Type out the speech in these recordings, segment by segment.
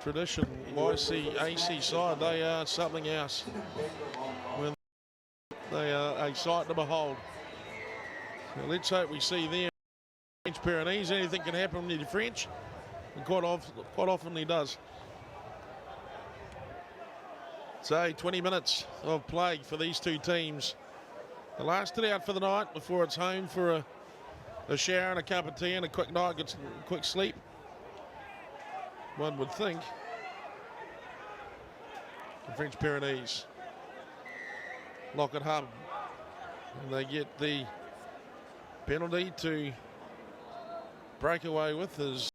Tradition YCAC side, they are something else. When they are a sight to behold. So let's hope we see them. French Pyrenees, anything can happen with the French, and quite often he does. So 20 minutes of play for these two teams. The last hit out for the night before it's home for a shower and a cup of tea and a quick night, get some quick sleep. One would think. The French Pyrenees lock it home. And they get the penalty to break away with as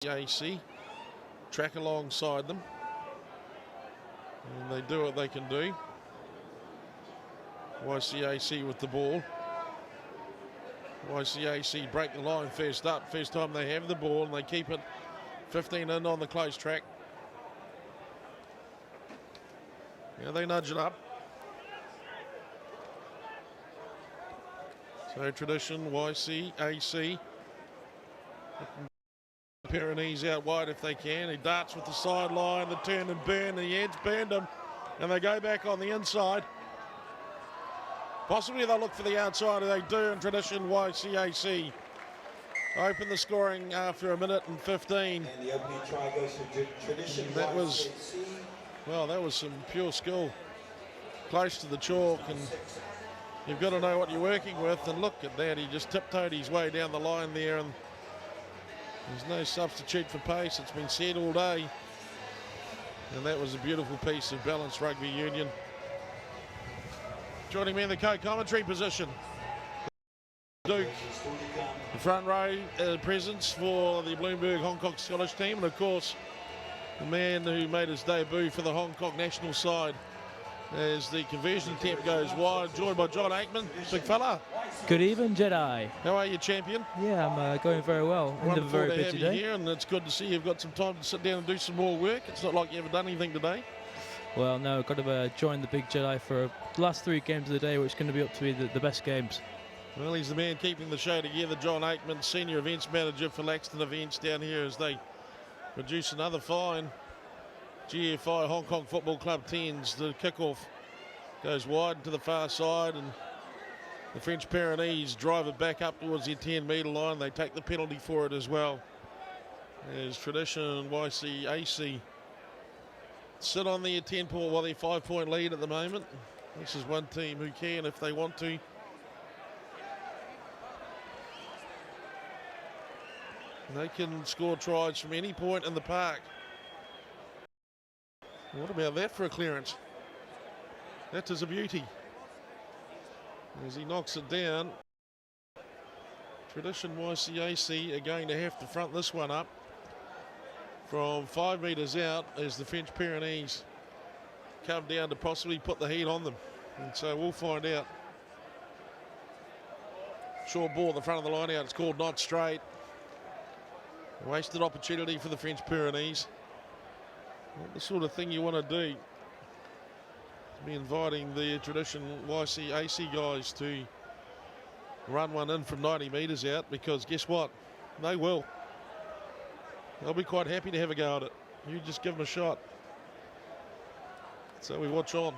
YCAC track alongside them. And they do what they can do. YCAC with the ball. YCAC break the line first up. First time they have the ball, and they keep it 15 in on the close track. Yeah, they nudge it up. So tradition, YCAC. Pyrenees out wide if they can. He darts with the sideline, the turn and burn, the edge burned him, and they go back on the inside. Possibly they'll look for the outside, and they do in tradition. YCAC open the scoring after 1:15. And the opening try goes to tradition. And that was, well, that was some pure skill. Close to the chalk, and you've got to know what you're working with. And look at that, he just tiptoed his way down the line there, and there's no substitute for pace. It's been said all day. And that was a beautiful piece of balanced rugby union. Joining me in the co-commentary position, Duke, the front row presence for the Bloomberg Hong Kong Scottish team, and of course the man who made his debut for the Hong Kong national side as the conversion attempt goes wide, joined by John Aikman. Big fella. Good evening, Jedi. How are you, champion? Yeah, I'm going very well. Wonderful very to busy have you day. here, and it's good to see you've got some time to sit down and do some more work. It's not like you haven't done anything today. Well, no, I've got to join the big Jedi for the last 3 games of the day, which is going to be up to be the best games. Well, he's the man keeping the show together, John Aikman, Senior Events Manager for Laxton Events down here as they produce another fine GFI Hong Kong Football Club Tens. The kickoff goes wide to the far side, and the French Pyrenees drive it back up towards their 10-metre line. They take the penalty for it as well. As tradition, YCAC sit on their 10-point, well, their 5-point lead at the moment. This is one team who can, if they want to, they can score tries from any point in the park. What about that for a clearance? That is a beauty. As he knocks it down. Tradition YCAC are going to have to front this one up from 5 metres out as the French Pyrenees come down to possibly put the heat on them. And so we'll find out. Short ball at the front of the line out. It's called not straight. Wasted opportunity for the French Pyrenees. Not the sort of thing you want to do. Be inviting the tradition YCAC guys to run one in from 90 metres out, because guess what? They will. They'll be quite happy to have a go at it. You just give them a shot. So we watch on.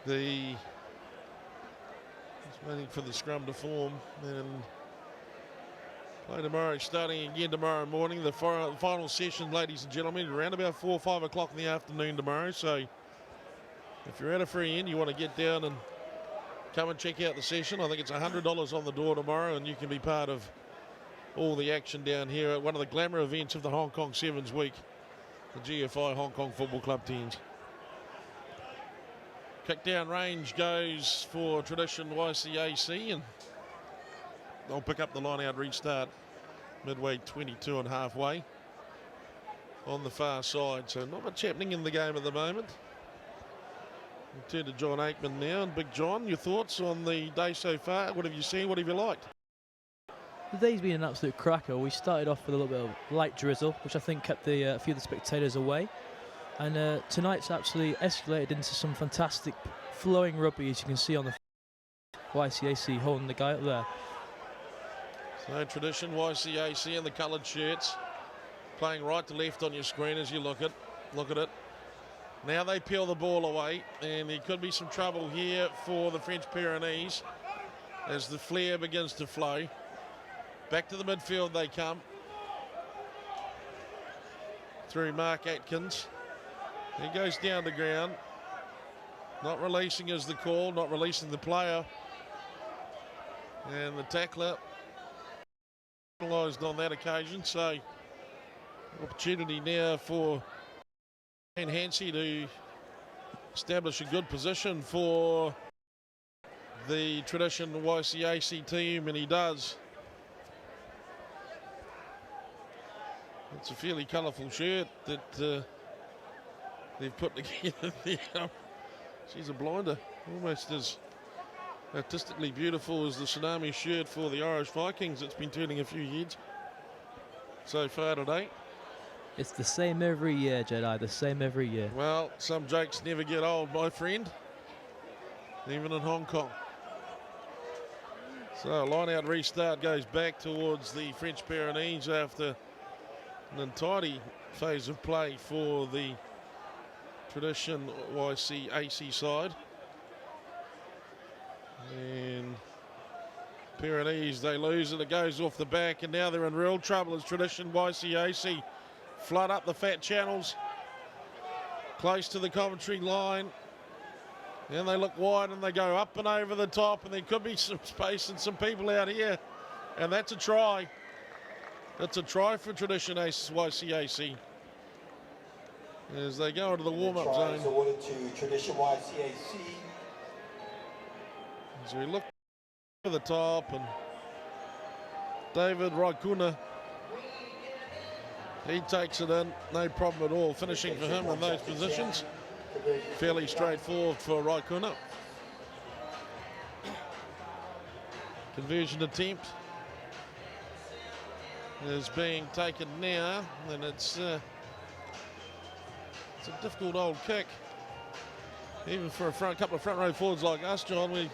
Just waiting for the scrum to form, and play tomorrow, starting again tomorrow morning. The final session, ladies and gentlemen, around about 4 or 5 o'clock in the afternoon tomorrow. So if you're at a free end, you want to get down and come and check out the session. I think it's $100 on the door tomorrow, and you can be part of all the action down here at one of the glamour events of the Hong Kong Sevens week, the GFI Hong Kong Football Club Tens. Kick down range goes for tradition YCAC, and they'll pick up the line out restart midway 22 and halfway on the far side. So not much happening in the game at the moment. We'll turn to John Aikman now. And Big John, your thoughts on the day so far? What have you seen? What have you liked? The day's been an absolute cracker. We started off with a little bit of light drizzle, which I think kept a few of the spectators away. And tonight's actually escalated into some fantastic flowing rugby, as you can see on the YCAC holding the guy up there. So Tradition YCAC in the coloured shirts, playing right to left on your screen as you look at it. Now they peel the ball away, and there could be some trouble here for the French Pyrenees as the flare begins to flow. Back to the midfield they come through Mark Atkins. He goes down the ground. Not releasing is the call, not releasing the player. And the tackler penalised on that occasion, so opportunity now for Hansey to establish a good position for the Tradition YCAC team, and he does. It's a fairly colourful shirt that they've put together there. She's a blinder, almost as artistically beautiful as the tsunami shirt for the Irish Vikings. It's been turning a few heads so far today. It's the same every year, Jedi, the same every year. Well, some jokes never get old, my friend, even in Hong Kong. So line-out restart goes back towards the French Pyrenees after an entirety phase of play for the Tradition YCAC side. And Pyrenees, they lose it. It goes off the back, and now they're in real trouble as Tradition YCAC flood up the fat channels close to the commentary line. And they look wide and they go up and over the top, and there could be some space and some people out here. And that's a try. That's a try for Tradition YCAC as they go into the warm-up zone. Awarded to Tradition YCAC. As we look to the top, and David Raikuna, he takes it in, no problem at all. Finishing for him in those positions. Fairly straightforward for Raikuna. Conversion attempt is being taken now, and it's a difficult old kick. Even for a couple of front row forwards like us, John, we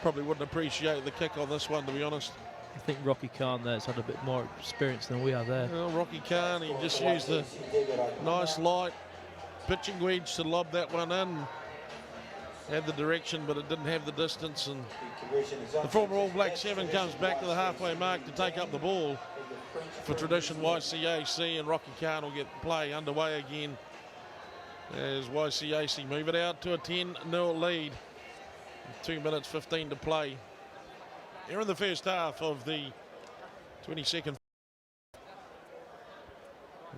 probably wouldn't appreciate the kick on this one, to be honest. I think Rocky Khan there's had a bit more experience than we have there. Well, Rocky Khan, he just used a nice light pitching wedge to lob that one in. Had the direction, but it didn't have the distance. And the former All Black 7 comes back to the halfway mark to take up the ball for Tradition YCAC, and Rocky Khan will get play underway again as YCAC move it out to a 10-0 lead. 2 minutes 15 to play. Here in the first half of the 22nd.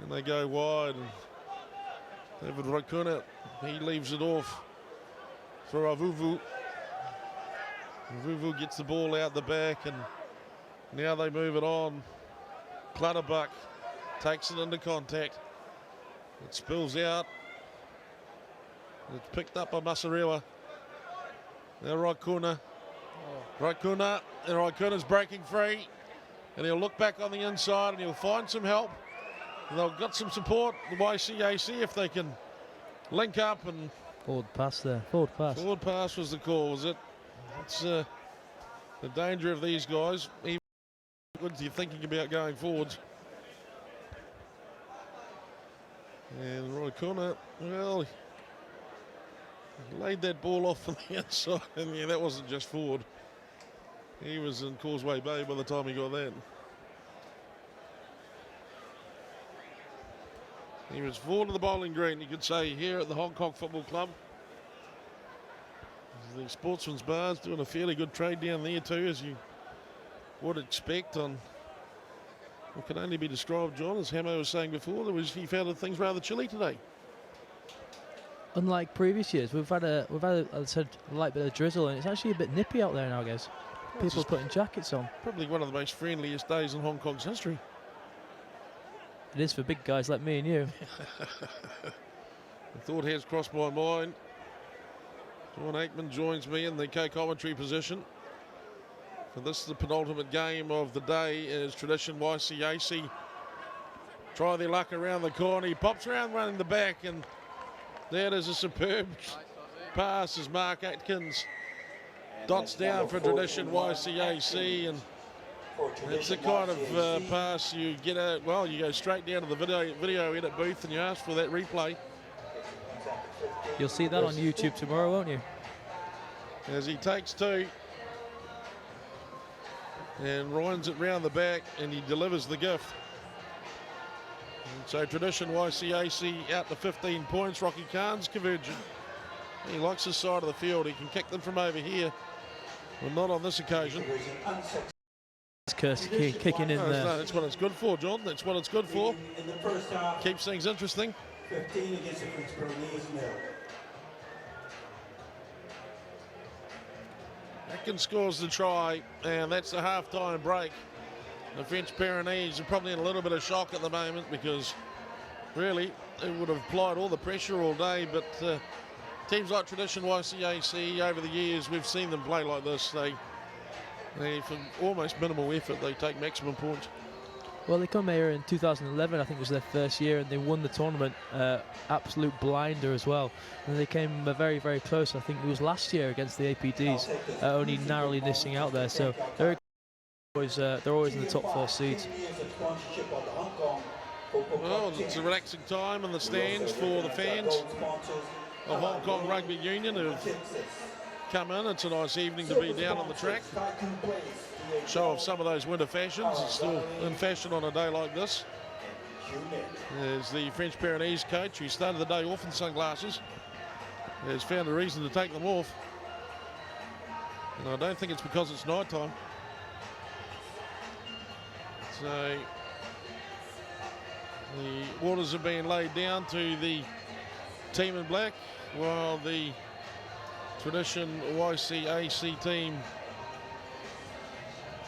And they go wide, and David Raikuna, he leaves it off for Avuvu. Avuvu gets the ball out the back, and now they move it on. Clutterbuck takes it into contact. It spills out. It's picked up by Masarewa. Now Raikuna. Raikuna, and Raikuna's breaking free, and he'll look back on the inside and he'll find some help. And they've got some support, the YCAC, if they can link up. And forward pass there, forward pass. Forward pass was the call, was it? It's the danger of these guys. Even when you're thinking about going forwards. And Raikuna, well, he laid that ball off on the inside, and yeah, that wasn't just forward. He was in Causeway Bay by the time he got that. He was forward of the bowling green, you could say, here at the Hong Kong Football Club. The Sportsman's Bar's doing a fairly good trade down there too, as you would expect, on what can only be described, John, as Hamo was saying before, he found that things rather chilly today. Unlike previous years, we've had a light bit of drizzle, and it's actually a bit nippy out there now, guys. People putting jackets on. Probably one of the most friendliest days in Hong Kong's history. It is for big guys like me and you. The thought has crossed my mind. John Aikman joins me in the co-commentary position. For this, the penultimate game of the day, is Tradition YCAC try their luck around the corner. He pops around running the back, and that is a superb pass as Mark Atkins dots down for Tradition YCAC, and It's the kind of pass you get out. Well, you go straight down to the video edit booth and you ask for that replay. You'll see that on YouTube tomorrow, won't you? As he takes two and winds it round the back and he delivers the gift. And so Tradition YCAC out to 15 points. Rocky Khan's converging. He likes his side of the field. He can kick them from over here. Well, not on this occasion. It's Kirsty kicking in there. That's what it's good for, John. That's what it's good for. Keeps things interesting. 15 against the Pyrenees now. Atkins scores the try, and that's the half-time break. The French Pyrenees are probably in a little bit of shock at the moment because really they would have applied all the pressure all day, but teams like Tradition YCAC over the years, we've seen them play like this. They for almost minimal effort, they take maximum points. Well, they come here in 2011, I think it was their first year, and they won the tournament, absolute blinder as well. And they came very, very close. I think it was last year against the APDs, only narrowly missing out there. So they're always in the top 4 seeds. Well, it's a relaxing time in the stands for the fans of Hong Kong Rugby Union who've come in. It's a nice evening to be down on the track. Show off some of those winter fashions. It's still in fashion on a day like this. There's the French Pyrenees coach who started the day off in sunglasses. Has found a reason to take them off. And I don't think it's because it's night time. So the orders have been laid down to the team in black while the Tradition YCAC team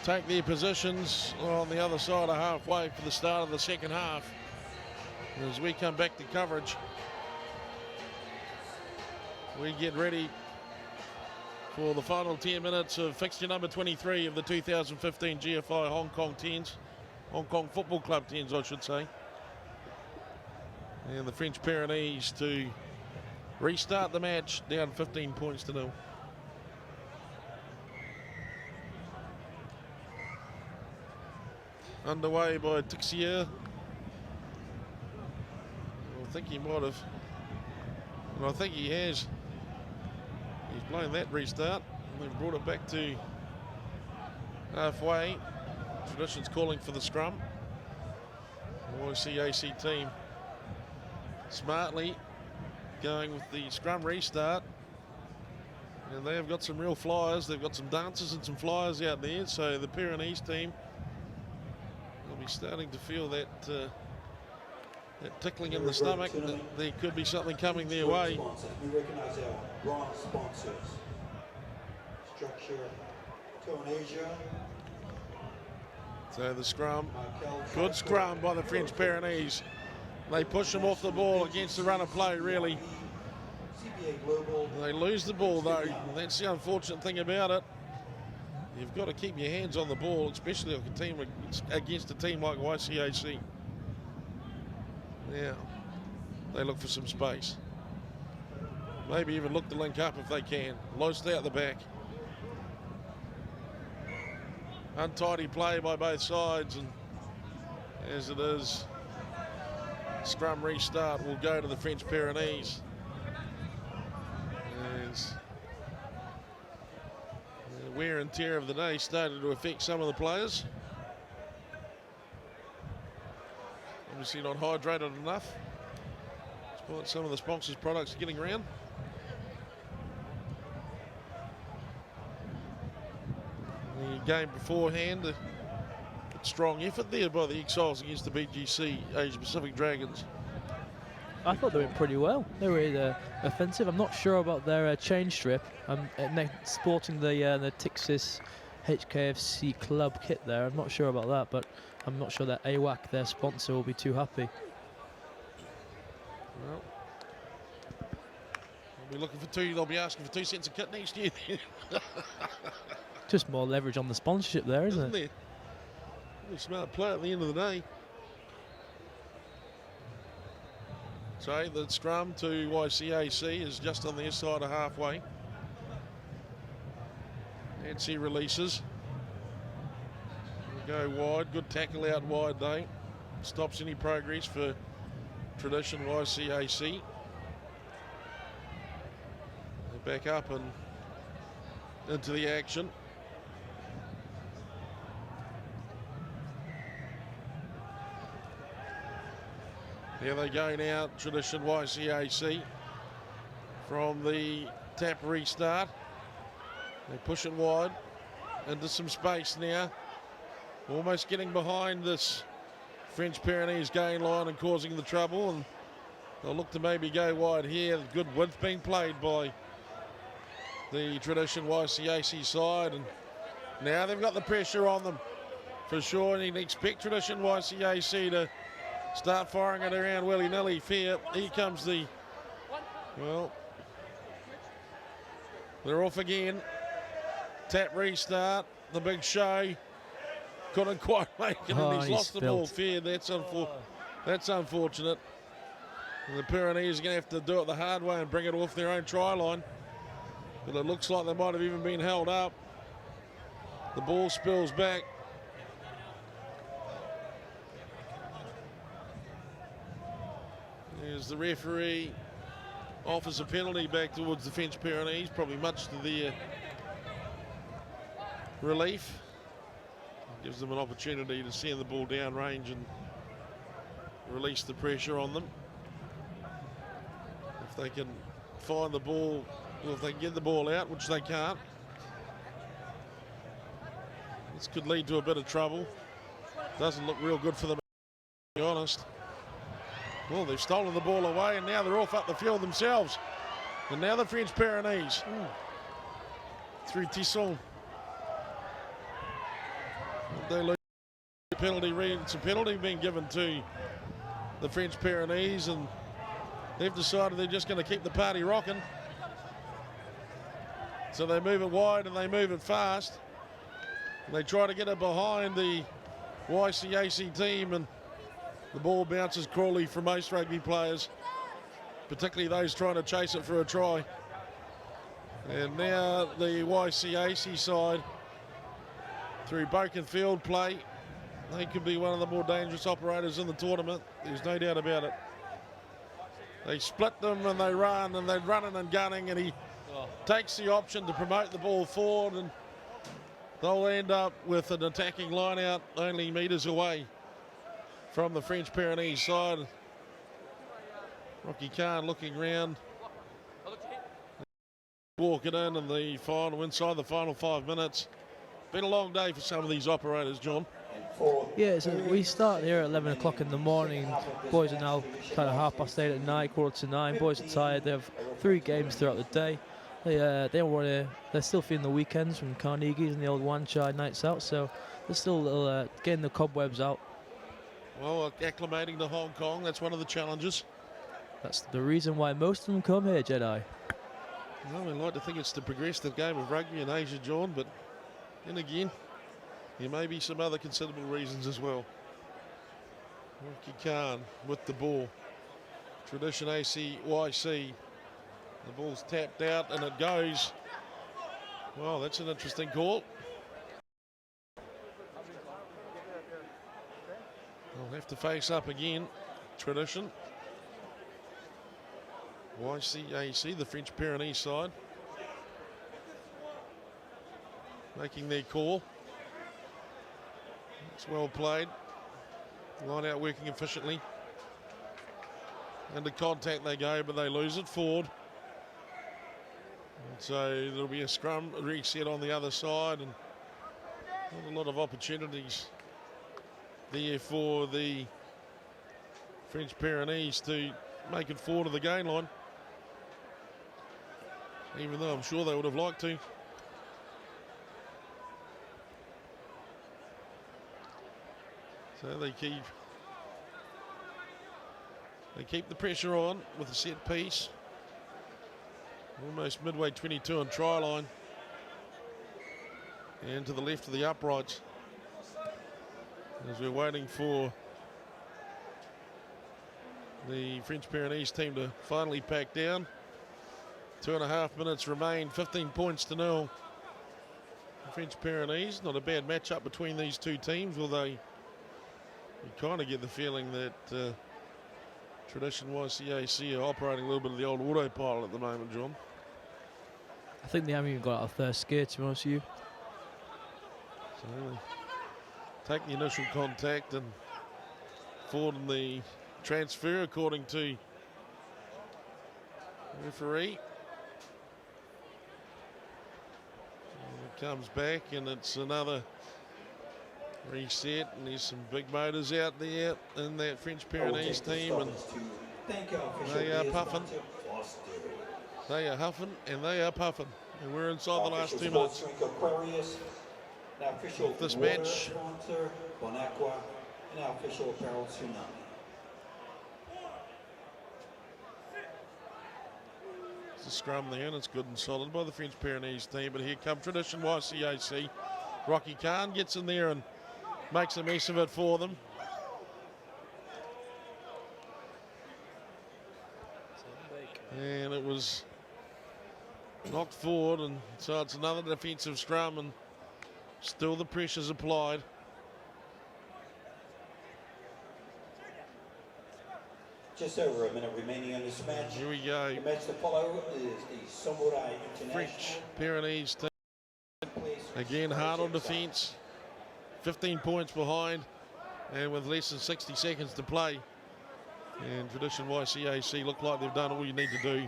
take their positions on the other side of halfway for the start of the second half. As we come back to coverage, we get ready for the final 10 minutes of fixture number 23 of the 2015 GFI Hong Kong Tens, Hong Kong Football Club Tens, I should say. And the French Pyrenees to restart the match down 15 points to 0. Underway by Tixier. I think he might have, and I think he has. He's blown that restart, and they've brought it back to halfway. Tradition's calling for the scrum. The YCAC team smartly going with the scrum restart, and they have got some real flyers. They've got some dancers and some flyers out there, so the Pyrenees team will be starting to feel that that tickling in the stomach, that there could be something coming their way. We recognize our bronze sponsors. Structure, Tonasia. So the scrum, good scrum by the French Pyrenees. They push them off the ball against the run of play, really. They lose the ball, though. That's the unfortunate thing about it. You've got to keep your hands on the ball, especially against a team like YCAC. Yeah, they look for some space. Maybe even look to link up if they can. Lost out the back. Untidy play by both sides, and as it is, scrum restart will go to the French Pyrenees. As the wear and tear of the day started to affect some of the players. Obviously not hydrated enough, despite some of the sponsors' products getting around. The game beforehand, a strong effort there by the Exiles against the BGC Asia Pacific Dragons. I thought they went pretty well. They were offensive. I'm not sure about their change strip. Sporting the Texas HKFC club kit there. I'm not sure about that, but I'm not sure that YCAC, their sponsor, will be too happy. Well, they'll be looking for two. They'll be asking for 2 cents a kit next year. Just more leverage on the sponsorship there, isn't it? There? Really smart play at the end of the day. So the scrum to YCAC is just on their side of halfway. Nancy releases. Go wide, good tackle out wide though. Stops any progress for Tradition YCAC. They're back up and into the action. Here they go now, Tradition YCAC from the tap restart. They push it wide into some space now. Almost getting behind this French Pyrenees gain line and causing the trouble, and they'll look to maybe go wide here. Good width being played by the Tradition YCAC side, and now they've got the pressure on them for sure, and you'd expect Tradition YCAC to start firing it around willy-nilly. Here comes the, well, they're off again. Tap restart, the big show. Couldn't quite make it, and he's lost the ball. Fair, that's unfortunate. And the Pyrenees are going to have to do it the hard way and bring it off their own try line. But it looks like they might have even been held up. The ball spills back. There's the referee, offers a penalty back towards the French Pyrenees, probably much to their relief. Gives them an opportunity to send the ball down range and release the pressure on them. If they can find the ball, or if they can get the ball out, which they can't, this could lead to a bit of trouble. Doesn't look real good for them, to be honest. Well, they've stolen the ball away, and now they're off up the field themselves. And now the French Pyrenees through Tisson. They lose the penalty. It's a penalty being given to the French Pyrenees, and they've decided they're just going to keep the party rocking. So they move it wide and they move it fast. And they try to get it behind the YCAC team, and the ball bounces cruelly for most rugby players, particularly those trying to chase it for a try. And now the YCAC side, through broken field play, they could be one of the more dangerous operators in the tournament. There's no doubt about it. They split them and they run, and they're running and gunning, and he takes the option to promote the ball forward, and they'll end up with an attacking line out only metres away from the French Pyrenees side. Rocky Khan looking round, walking in the final, inside the final 5 minutes. Been a long day for some of these operators, John. Yeah, so we start here at 11 o'clock in the morning. Boys are now kind of 8:30 at night, 8:45. Boys are tired. They have 3 games throughout the day. They don't want to. They're still feeling the weekends from Carnegie's and the old Wan Chai nights out. So they're still getting the cobwebs out. Well, acclimating to Hong Kong, that's one of the challenges. That's the reason why most of them come here, Jedi. Well, we like to think it's to progress the game of rugby in Asia, John, but then again, there may be some other considerable reasons as well. Rocky Khan with the ball. Tradition ACYC. The ball's tapped out and it goes. Well, that's an interesting call. They'll have to face up again. Tradition. YCAC, the French Pyrenees side, making their call. It's well played. Line out working efficiently. Into contact they go, but they lose it forward. And so there'll be a scrum reset on the other side, and not a lot of opportunities there for the French Pyrenees to make it forward to the gain line, even though I'm sure they would have liked to. So they keep the pressure on with a set piece. Almost midway 22 on try line. And to the left of the uprights. As we're waiting for the French Pyrenees team to finally pack down. 2.5 minutes remain, 15 points to 0 French Pyrenees. Not a bad matchup between these two teams, although you kind of get the feeling that Tradition YCAC are operating a little bit of the old autopilot at the moment, John. I think they haven't even got out of first gear, to be honest with you. So they take the initial contact and forward in the transfer, according to the referee. And it comes back, and it's another reset, and there's some big motors out there in that French Pyrenees team, and they are puffing. They are huffing and they are puffing, and we're inside the last 2 minutes of this match. It's a scrum there, and it's good and solid by the French Pyrenees team, but here come Tradition YCAC. Rocky Khan gets in there and makes a mess of it for them. And it was knocked forward, and so it's another defensive scrum, and still the pressure's applied. Just over a minute remaining in this match. Here we go. The match to follow is the Samurai International. French Pyrenees team. Again, hard on defence. 15 points behind, and with less than 60 seconds to play. And Tradition YCAC look like they've done all you need to do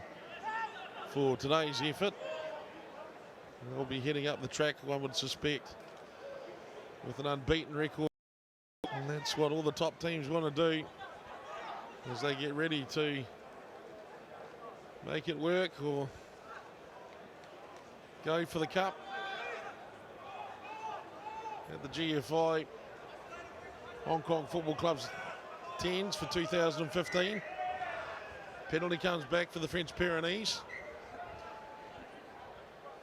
for today's effort. And they'll be heading up the track, one would suspect, with an unbeaten record. And that's what all the top teams want to do as they get ready to make it work or go for the cup at the GFI Hong Kong Football Club's Tens for 2015. Penalty comes back for the French Pyrenees.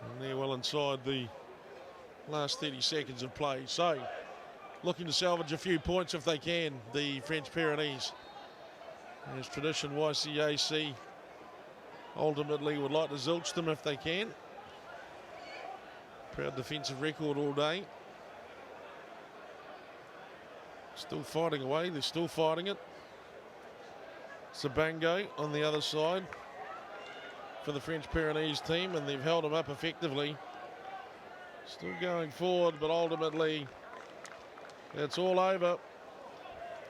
And they're well inside the last 30 seconds of play. So, looking to salvage a few points if they can, the French Pyrenees. As Tradition YCAC ultimately would like to zilch them if they can. Proud defensive record all day. Still fighting away, they're still fighting it. Sabango on the other side for the French Pyrenees team, and they've held them up effectively. Still going forward, but ultimately it's all over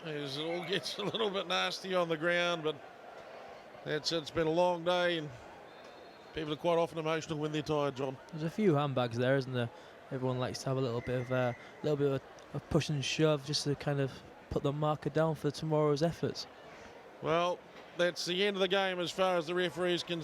as it all gets a little bit nasty on the ground, but that's it. It's been a long day, and people are quite often emotional when they're tired, John. There's a few handbags there, isn't there? Everyone likes to have a little bit of a push and shove just to kind of put the marker down for tomorrow's efforts. Well, that's the end of the game as far as the referees can